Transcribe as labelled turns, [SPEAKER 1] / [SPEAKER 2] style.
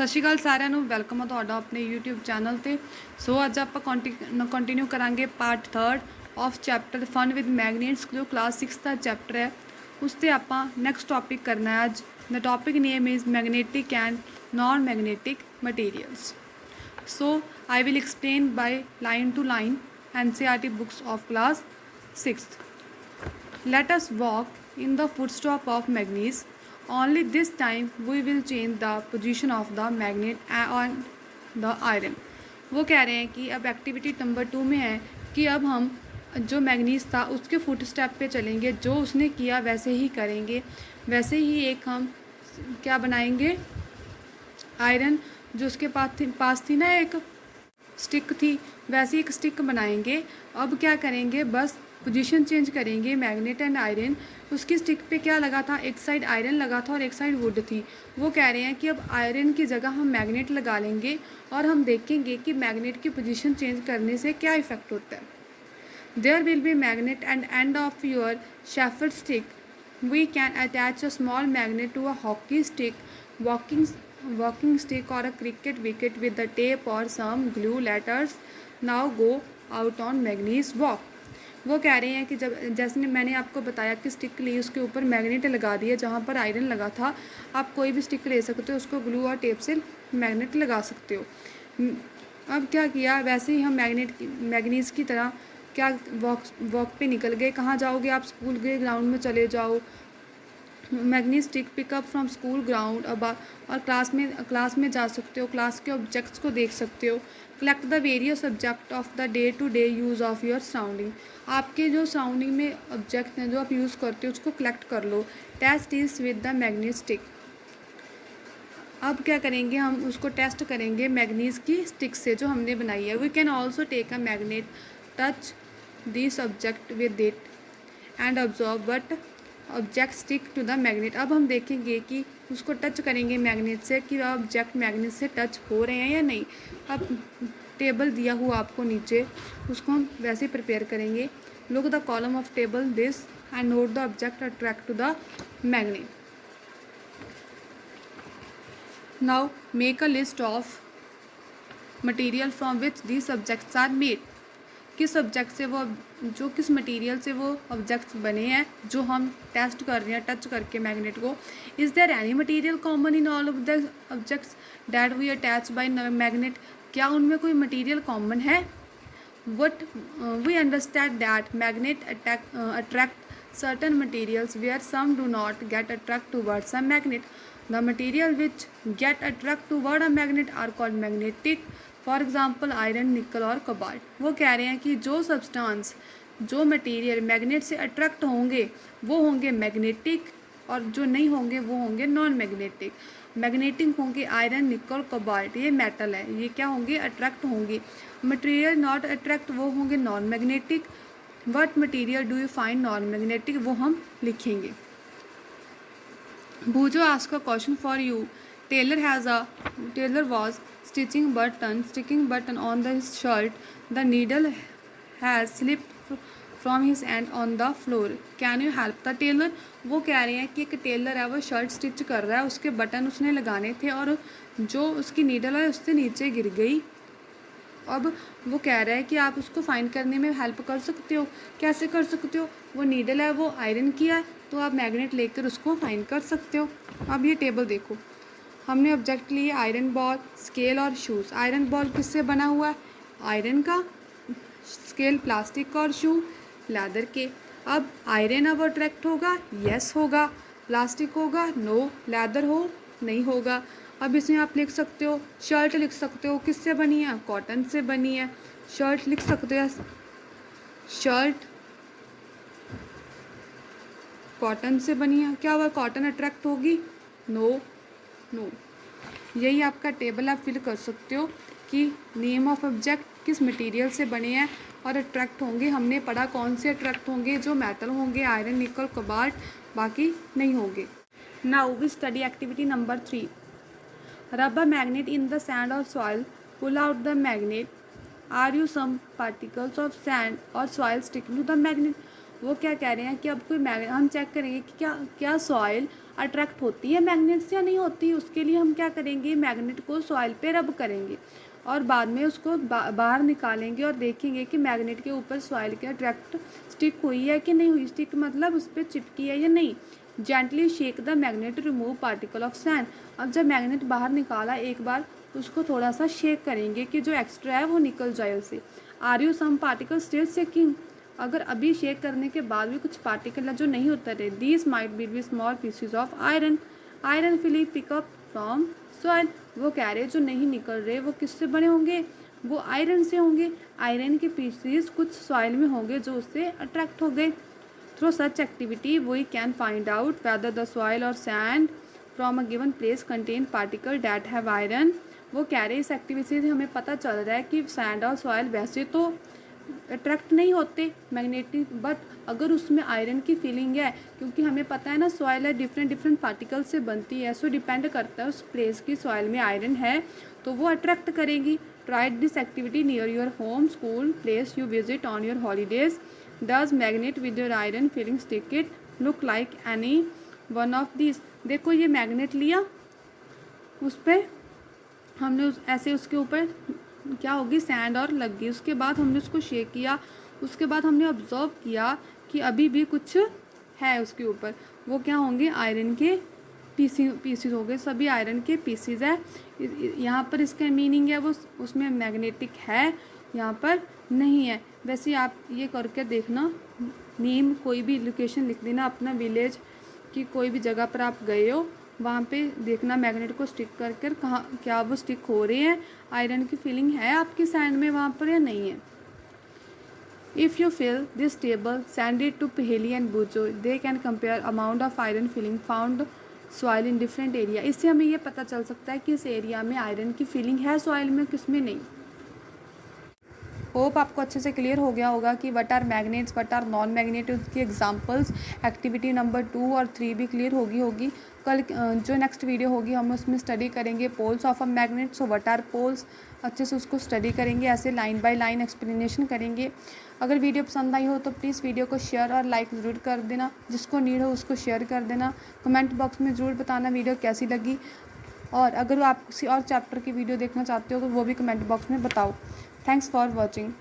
[SPEAKER 1] ਸਤਿ ਸ਼੍ਰੀ ਅਕਾਲ ਸਾਰਿਆਂ ਨੂੰ। ਵੈਲਕਮ ਆ ਤੁਹਾਡਾ ਆਪਣੇ YouTube ਚੈਨਲ ਤੇ। ਸੋ ਅੱਜ ਆਪਾਂ ਕੰਟੀਨਿਊ ਕਰਾਂਗੇ part 3 of chapter fun with magnets, ਜੋ ਕਲਾਸ 6 ਦਾ ਚੈਪਟਰ ਹੈ। ਉਸ ਤੇ ਆਪਾਂ ਨੈਕਸਟ ਟੌਪਿਕ ਕਰਨਾ ਹੈ ਅੱਜ। The topic name is magnetic and non magnetic materials. So I will explain by line to line NCERT books of class 6th. Let us walk in the footstep of magnets. Only this time we will change the position of the magnet and the iron. वो कह रहे हैं कि अब activity number 2 में है कि अब हम जो मैग्नीज था उसके फुट स्टेप पे चलेंगे, जो उसने किया वैसे ही करेंगे। वैसे ही एक हम क्या बनाएंगे, आयरन जो उसके पास थी ना, एक स्टिक थी, वैसे एक स्टिक बनाएंगे। अब क्या करेंगे, बस पोजीशन चेंज करेंगे मैग्नेट एंड आयरन। उसकी स्टिक पे क्या लगा था, एक साइड आयरन लगा था और एक साइड वुड थी। वो कह रहे हैं कि अब आयरन की जगह हम मैग्नेट लगा लेंगे और हम देखेंगे कि मैग्नेट की पोजीशन चेंज करने से क्या इफेक्ट होता है। There will be magnet and end of your shepherd stick we can attach a small magnet to a hockey stick, walking stick or a cricket wicket with the tape or some glue. Let us now go out on magnets walk. वो कह रहे हैं कि जब जैसे मैंने आपको बताया कि स्टिक ली, उसके ऊपर मैग्नेट लगा दिया जहाँ पर आयरन लगा था। आप कोई भी स्टिक ले सकते हो, उसको ग्लू और टेप से मैग्नेट लगा सकते हो। अब क्या किया, वैसे ही हम मैग्नीज की तरह क्या वॉक पे निकल गए। कहाँ जाओगे आप, स्कूल के ग्राउंड में चले जाओ। Manganese stick pickup from school ground. अब और क्लास में जा सकते हो, क्लास के ऑब्जेक्ट्स को देख सकते हो। Collect the various object of the day to day use of your surrounding. आपके जो सराउंडिंग में ऑब्जेक्ट हैं जो आप यूज़ करते हो, उसको कलेक्ट कर लो। Test is with the magnets stick. अब क्या करेंगे, हम उसको टेस्ट करेंगे मैग्नीज की स्टिक से जो हमने बनाई है। We can also take a magnet, touch this object with it and observe but object stick to the magnet. अब हम देखेंगे कि उसको टच करेंगे मैग्नेट से कि ऑब्जेक्ट मैग्नेट से टच हो रहे हैं या नहीं। अब टेबल दिया हुआ आपको नीचे, उसको हम वैसे प्रिपेयर करेंगे। Look the column of table this and note the object attract to the magnet. Now make a list of material from which these objects are made. किस ऑब्जेक्ट से वो, जो किस मटेरियल से वो ऑब्जेक्ट्स बने हैं जो हम टेस्ट कर रहे हैं टच करके मैग्नेट को। Is there any material common in all of the objects that we attach by magnet. क्या उनमें कोई मटेरियल कॉमन है। What we understand that magnet attract certain materials where some do not get attract towards a magnet. The material which get attract toward a magnet are called magnetic. For example iron, nickel और cobalt. वो कह रहे हैं कि जो substance, जो material magnet से attract होंगे वो होंगे मैग्नेटिक, और जो नहीं होंगे वो होंगे नॉन मैग्नेटिक। मैग्नेटिक होंगे आयरन, निकल, कोबाल्ट, ये मेटल है, ये क्या होंगे, अट्रैक्ट होंगे। मटेरियल नॉट अट्रैक्ट वो होंगे non magnetic. What material do you find non magnetic, वो हम लिखेंगे। Bujo asked a question for you. Taylor was sticking button on his shirt. The needle has slipped from his hand on the floor. Can you help the tailor? वो कह रहे हैं कि एक Taylor है, वो शर्ट स्टिच कर रहा है, उसके बटन उसने लगाने थे और जो उसकी नीडल है उससे नीचे गिर गई। अब वो कह रहा है कि आप उसको फाइंड करने में हेल्प कर सकते हो। कैसे कर सकते हो, वो नीडल है वो आयरन की है, तो आप मैग्नेट लेकर उसको फाइंड कर सकते हो। अब ये टेबल देखो, हमने ऑब्जेक्ट लिए आयरन बॉल, स्केल और शूज़। आयरन बॉल किससे बना हुआ है, आयरन का। स्केल प्लास्टिक का और शू लेदर के। अब आयरन अब अट्रैक्ट होगा, यस होगा। प्लास्टिक होगा, नो। लेदर हो, नहीं होगा। अब इसमें आप लिख सकते हो, शर्ट लिख सकते हो, किससे बनी है, कॉटन से बनी है। शर्ट लिख सकते हो, शर्ट कॉटन से बनी है। क्या हुआ, कॉटन अट्रैक्ट होगी, नो। यही आपका टेबल आप फिल कर सकते हो कि नेम ऑफ ऑब्जेक्ट किस मटेरियल से बने हैं और अट्रैक्ट होंगे। हमने पढ़ा कौन से अट्रैक्ट होंगे, जो मेटल होंगे, आयरन, निकल, कोबाल्ट, बाकी नहीं होंगे। Now we study activity number 3। Rub a magnet in the sand or soil. Pull out the magnet. Are you some particles of sand or soil sticking to the magnet? वो क्या कह रहे हैं कि अब कोई मैग्नेट, हम चेक करेंगे कि क्या सॉइल अट्रैक्ट होती है मैग्नेट से या नहीं होती। उसके लिए हम क्या करेंगे, मैग्नेट को सॉइल पे रब करेंगे और बाद में उसको बाहर निकालेंगे और देखेंगे कि मैग्नेट के ऊपर सॉइल के अट्रैक्ट स्टिक हुई है कि नहीं हुई। स्टिक मतलब उस पर चिपकी है या नहीं। Gently shake the magnet remove particle of sand. अब जब मैग्नेट बाहर निकाला एक बार, उसको थोड़ा सा शेक करेंगे कि जो एक्स्ट्रा है वो निकल जाए उससे। Are you some particle still shaking. अगर अभी शेक करने के बाद भी कुछ पार्टिकल है जो नहीं उतर रहे, these might be small pieces of iron. Iron फिली पिकअप फ्रॉम सॉइल। वो कह रहे जो नहीं निकल रहे वो किससे बने होंगे, वो आयरन से होंगे। आयरन के पीसीज कुछ सॉइल में होंगे जो उससे अट्रैक्ट हो गए। Through such activity we can find out whether the soil और sand from a given place contain particle that have iron. वो कह रहे इस एक्टिविटी से हमें पता चल रहा है कि सैंड और सॉइल वैसे तो अट्रैक्ट नहीं होते मैग्नेटिक, बट अगर उसमें आयरन की फीलिंग है, क्योंकि हमें पता है ना सॉइल है डिफरेंट पार्टिकल से बनती है, सो डिपेंड करता है उस प्लेस की सॉइल में आयरन है तो वो अट्रैक्ट करेगी। Try this activity near your home, school, place you visit on your holidays. Does magnet with your iron feeling stick it, look like any one of this. देखो ये magnet लिया, उस पर हमने ऐसे उसके ऊपर क्या होगी सैंड और लग गई। उसके बाद हमने उसको शेक किया, उसके बाद हमने ऑब्जर्व किया कि अभी भी कुछ है उसके ऊपर। वो क्या होंगे, आयरन के पीसीज हो गए, सभी आयरन के पीसीज है। यहाँ पर इसका मीनिंग है वो उसमें मैग्नेटिक है, यहाँ पर नहीं है। वैसे आप ये करके देखना, नेम कोई भी लोकेशन लिख देना अपना विलेज की, कोई भी जगह पर आप गए हो वहाँ पे देखना मैग्नेट को स्टिक कर कर कहाँ क्या वो स्टिक हो रहे हैं, आयरन की फीलिंग है आपकी सैंड में वहाँ पर या नहीं है। If you fill this table send it to Paheli and Boojho, they can compare amount of iron filings found soil in different area. इससे हमें ये पता चल सकता है कि इस एरिया में आयरन की फीलिंग है सॉइल में, किसमें नहीं। होप आपको अच्छे से क्लियर हो गया होगा कि what are magnets, what are non magnet, उसकी एग्जांपल्स। एक्टिविटी नंबर 2 और 3 भी क्लियर होगी। कल जो नेक्स्ट वीडियो होगी हम उसमें स्टडी करेंगे poles of a magnet. So what are poles, अच्छे से उसको स्टडी करेंगे, ऐसे लाइन बाय लाइन एक्सप्लेनेशन करेंगे। अगर वीडियो पसंद आई हो तो प्लीज़ वीडियो को शेयर और लाइक ज़रूर कर देना, जिसको नीड हो उसको शेयर कर देना। कमेंट बॉक्स में ज़रूर बताना वीडियो कैसी लगी, और अगर आप किसी और चैप्टर की वीडियो देखना चाहते हो तो वो भी कमेंट बॉक्स में बताओ। Thanks for watching.